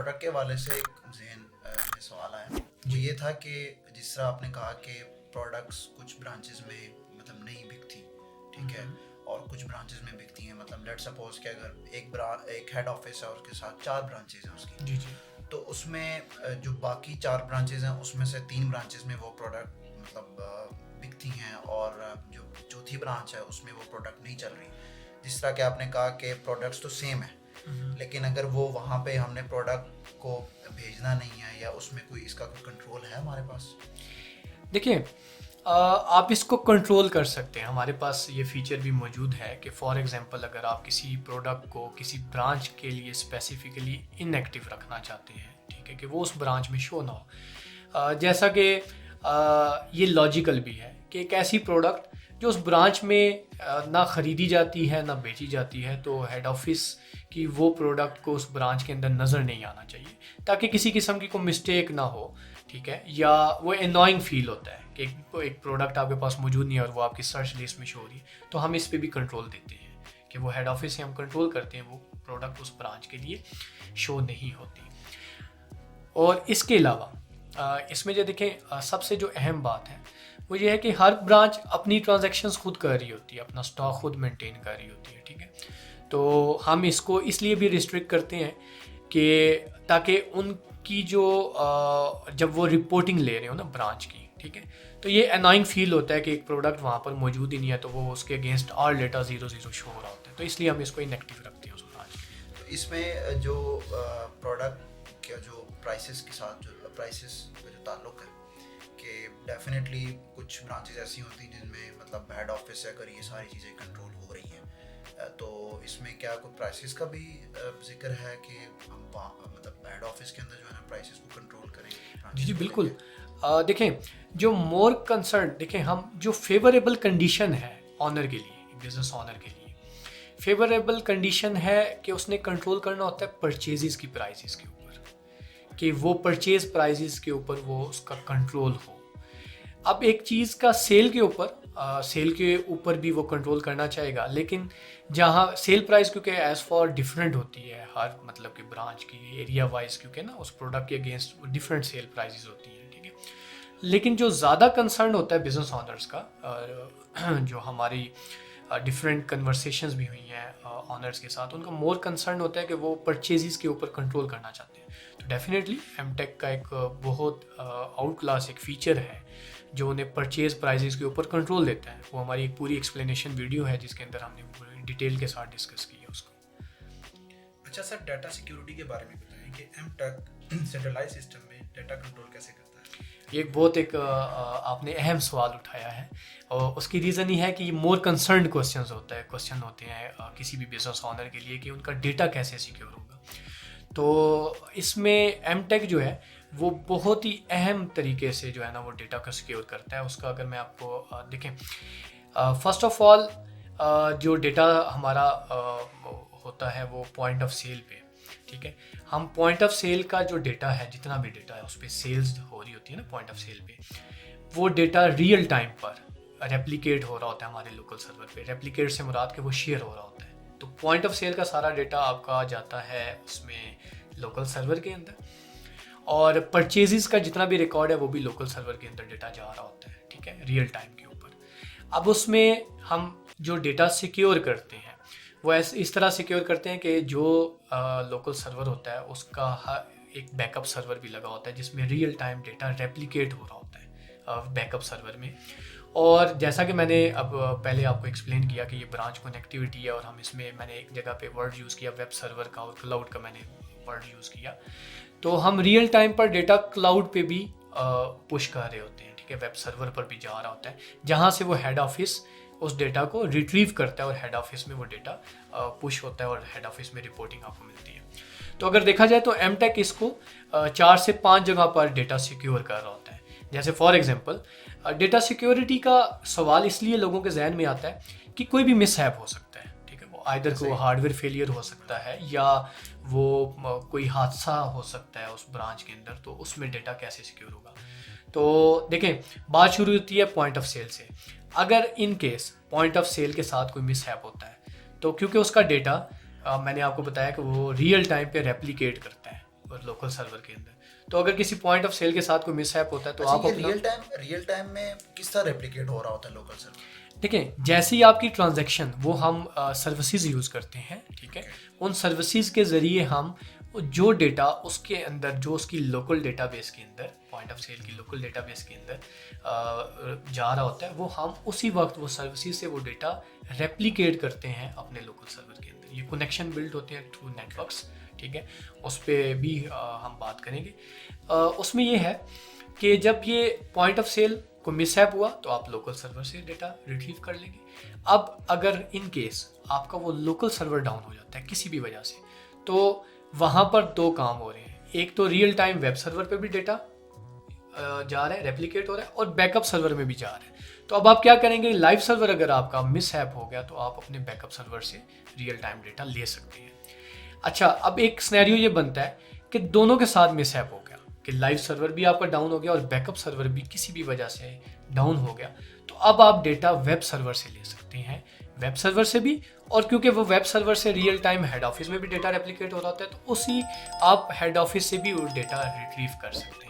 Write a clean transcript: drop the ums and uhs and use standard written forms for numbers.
Product के हवाले से एक जहन में सवाल आया, वो ये था कि जिस तरह आपने कहा कि प्रोडक्ट्स कुछ ब्रांचेस में मतलब नहीं बिकती, ठीक है, और कुछ ब्रांचेस में बिकती हैं। मतलब लेट्स सपोज कि अगर एक हेड ऑफिस है और उसके साथ 4 ब्रांचेस हैं उसकी, जी जी, तो उसमें जो बाकी 4 ब्रांचेस हैं उसमें से 3 ब्रांचेस में वो प्रोडक्ट मतलब बिकती हैं, और जो चौथी ब्रांच है उसमें वो प्रोडक्ट नहीं चल रही। जिस तरह कि आपने कहा कि प्रोडक्ट्स तो सेम है, लेकिन अगर वो वहाँ पे हमने प्रोडक्ट को भेजना नहीं है या उसमें कोई इसका कोई कंट्रोल है हमारे पास? देखिए आप इसको कंट्रोल कर सकते हैं। हमारे पास ये फीचर भी मौजूद है कि फॉर एग्जांपल अगर आप किसी प्रोडक्ट को किसी ब्रांच के लिए स्पेसिफिकली इनएक्टिव रखना चाहते हैं, ठीक है, कि वो उस ब्रांच में शो ना हो, जैसा कि ये लॉजिकल भी है कि एक ऐसी प्रोडक्ट जो उस ब्रांच में ना ख़रीदी जाती है ना बेची जाती है, तो हेड ऑफिस की वो प्रोडक्ट को उस ब्रांच के अंदर नज़र नहीं आना चाहिए, ताकि किसी किस्म की कोई मिस्टेक ना हो, ठीक है। या वो एनॉइंग फील होता है कि एक प्रोडक्ट आपके पास मौजूद नहीं है और वो आपकी सर्च लिस्ट में शो हो रही है, तो हम इस पे भी कंट्रोल देते हैं कि वो हेड ऑफिस से हम कंट्रोल करते हैं, वो प्रोडक्ट उस ब्रांच के लिए शो नहीं होती। और इसके अलावा इसमें जो देखें सबसे जो अहम बात है वो ये है कि हर ब्रांच अपनी ट्रांजैक्शंस खुद कर रही होती है, अपना स्टॉक खुद मेंटेन कर रही होती है, ठीक है। तो हम इसको इसलिए भी रिस्ट्रिक्ट करते हैं कि ताकि उनकी जो जब वो रिपोर्टिंग ले रहे हो ना ब्रांच की, ठीक है, तो ये अनोइंग फील होता है कि एक प्रोडक्ट वहाँ पर मौजूद ही नहीं है, तो वो उसके अगेंस्ट ऑल डेटा 0 शो हो रहा होता है, तो इसलिए हम इसको इनएक्टिव रखते हैं उस ब्रांच के। तो इसमें जो प्रोडक्ट के जो प्राइसेस के साथ जो प्राइसेस का जो ताल्लुक है कि डेफिनेटली कुछ ब्रांचेस ऐसी होती हैं जिनमें मतलब हेड ऑफिस से अगर ये सारी चीज़ें कंट्रोल हो रही हैं, तो इसमें क्या कोई प्राइसेस का भी जिक्र है कि हम मतलब हेड ऑफिस के अंदर जो है ना प्राइसेस को कंट्रोल करें? जी जी बिल्कुल। देखें जो मोर कंसर्न, देखें हम जो फेवरेबल कंडीशन है ऑनर के लिए, बिजनेस ऑनर के लिए फेवरेबल कंडीशन है कि उसने कंट्रोल करना होता है परचेजेस की प्राइसेस के ऊपर, कि वो परचेज प्राइसेस के ऊपर वो उसका कंट्रोल हो। अब एक चीज़ का सेल के ऊपर भी वो कंट्रोल करना चाहेगा, लेकिन जहाँ सेल प्राइस क्योंकि एज फॉर डिफरेंट होती है हर मतलब कि ब्रांच की एरिया वाइज, क्योंकि ना उस प्रोडक्ट के अगेंस्ट डिफरेंट सेल प्राइसेस होती हैं, ठीक है। लेकिन जो ज़्यादा कंसर्न होता है बिजनेस ऑनर्स का, जो हमारी डिफरेंट कन्वर्सेशंस भी हुई हैं ऑनर्स के साथ, उनका मोर कंसर्न होता है कि वो परचेजेस के ऊपर कंट्रोल करना चाहते हैं। तो डेफिनेटली एमटेक का एक बहुत आउट क्लास एक फ़ीचर है जो उन्हें परचेज प्राइसेस के ऊपर कंट्रोल देता है। वो हमारी एक पूरी एक्सप्लेनेशन वीडियो है जिसके अंदर हमने डिटेल के साथ डिस्कस किया उसको। अच्छा सर, डाटा सिक्योरिटी के बारे में बताएं कि एमटेक सेंट्रलाइज सिस्टम में डाटा कंट्रोल कैसे करता है? ये एक आपने अहम सवाल उठाया है, और उसकी रीज़न ही है कि ये मोर कंसर्न क्वेश्चन होते हैं किसी भी बिजनेस ऑनर के लिए कि उनका डेटा कैसे सिक्योर होगा। तो इसमें एमटेक जो है वो बहुत ही अहम तरीके से जो है ना वो डेटा को सिक्योर करता है। उसका अगर मैं आपको देखें, फर्स्ट ऑफ ऑल जो डेटा हमारा होता है वो पॉइंट ऑफ सेल पे, ठीक है। हम पॉइंट ऑफ सेल का जो डेटा है, जितना भी डेटा है उस पर सेल्स हो रही होती है ना पॉइंट ऑफ सेल पे, वो डेटा रियल टाइम पर रेप्लिकेट हो रहा होता है हमारे लोकल सर्वर पे। रेप्लिकेट से मुराद के वो शेयर हो रहा होता है। तो पॉइंट ऑफ सेल का सारा डेटा आपका जाता है उसमें लोकल सर्वर के अंदर, और परचेजेस का जितना भी रिकॉर्ड है वो भी लोकल सर्वर के अंदर डेटा जा रहा होता है, ठीक है, रियल टाइम के ऊपर। अब उसमें हम जो डेटा सिक्योर करते हैं वो इस तरह सिक्योर करते हैं कि जो लोकल सर्वर होता है उसका एक बैकअप सर्वर भी लगा होता है जिसमें रियल टाइम डेटा रेप्लिकेट हो रहा होता है बैकअप सर्वर में। और जैसा कि मैंने अब पहले आपको एक्सप्लेन किया कि ये ब्रांच कनेक्टिविटी है, और हम इसमें मैंने एक जगह पे वर्ड यूज़ किया वेब सर्वर का और क्लाउड का मैंने वर्ड यूज़ किया, तो हम रियल टाइम पर डेटा क्लाउड पे भी पुश कर रहे होते हैं, ठीक है, वेब सर्वर पर भी जा रहा होता है, जहाँ से वो हेड ऑफिस उस डेटा को रिट्रीव करता है और हेड ऑफिस में वो डेटा पुश होता है और हेड ऑफिस में रिपोर्टिंग आपको मिलती है। तो अगर देखा जाए तो एमटेक इसको 4 से 5 जगह पर डेटा सिक्योर कर रहा होता है। जैसे फॉर एग्जांपल डेटा सिक्योरिटी का सवाल इसलिए लोगों के जहन में आता है कि कोई भी मिसहैप हो सकता है, ठीक है, वो आइदर को हार्डवेयर फेलियर हो सकता है या वो कोई हादसा हो सकता है उस ब्रांच के अंदर, तो उसमें डेटा कैसे सिक्योर होगा। तो देखें बात शुरू होती है पॉइंट ऑफ सेल से। अगर in case point of sale के साथ कोई मिसहैप होता है, तो क्योंकि उसका डेटा मैंने आपको बताया कि वो रियल टाइम पे रेप्लिकेट करता है, और लोकल सर्वर के अंदर। तो अगर किसी पॉइंट ऑफ सेल के साथ कोई मिसहैप होता है तो आप अपना रियल टाइम में किस तरह रेप्लिकेट हो रहा होता है लोकल सर्वर? देखें, जैसे ही आपकी ट्रांजैक्शन वो हम सर्विसेज यूज़ करते हैं, ठीक है, उन सर्विसेज के ज़रिए हम जो डेटा उसके अंदर, जो उसकी लोकल डेटाबेस के अंदर, पॉइंट ऑफ सेल की लोकल डेटाबेस के अंदर जा रहा होता है, वो हम उसी वक्त वो सर्विसेज से वो डेटा रेप्लिकेट करते हैं अपने लोकल सर्वर के अंदर। ये कनेक्शन बिल्ड होते हैं थ्रू नेटवर्क्स, ठीक है, उस पर भी हम बात करेंगे। उसमें ये है कि जब ये पॉइंट ऑफ सेल को मिसहैप हुआ तो आप लोकल सर्वर से डेटा रिट्रीव कर लेंगे। अब अगर इन केस आपका वो लोकल सर्वर डाउन हो जाता है किसी भी वजह से, तो वहाँ पर दो काम हो रहे हैं। एक तो रियल टाइम वेब सर्वर पे भी डेटा जा रहा है, रेप्लिकेट हो रहा है, और बैकअप सर्वर में भी जा रहा है। तो अब आप क्या करेंगे, लाइव सर्वर अगर आपका मिसहैप हो गया तो आप अपने बैकअप सर्वर से रियल टाइम डेटा ले सकते हैं। अच्छा, अब एक सिनेरियो ये बनता है कि दोनों के साथ मिसहैप हो गया, कि लाइव सर्वर भी आपका डाउन हो गया और बैकअप सर्वर भी किसी भी वजह से डाउन हो गया, तो अब आप डेटा वेब सर्वर से ले सकते हैं, वेब सर्वर से भी। और क्योंकि वो वेब सर्वर से रियल टाइम हेड ऑफिस में भी डेटा रेप्लिकेट हो रहा होता है, तो उसी आप हेड ऑफिस से भी वो डेटा रिट्रीव कर सकते हैं।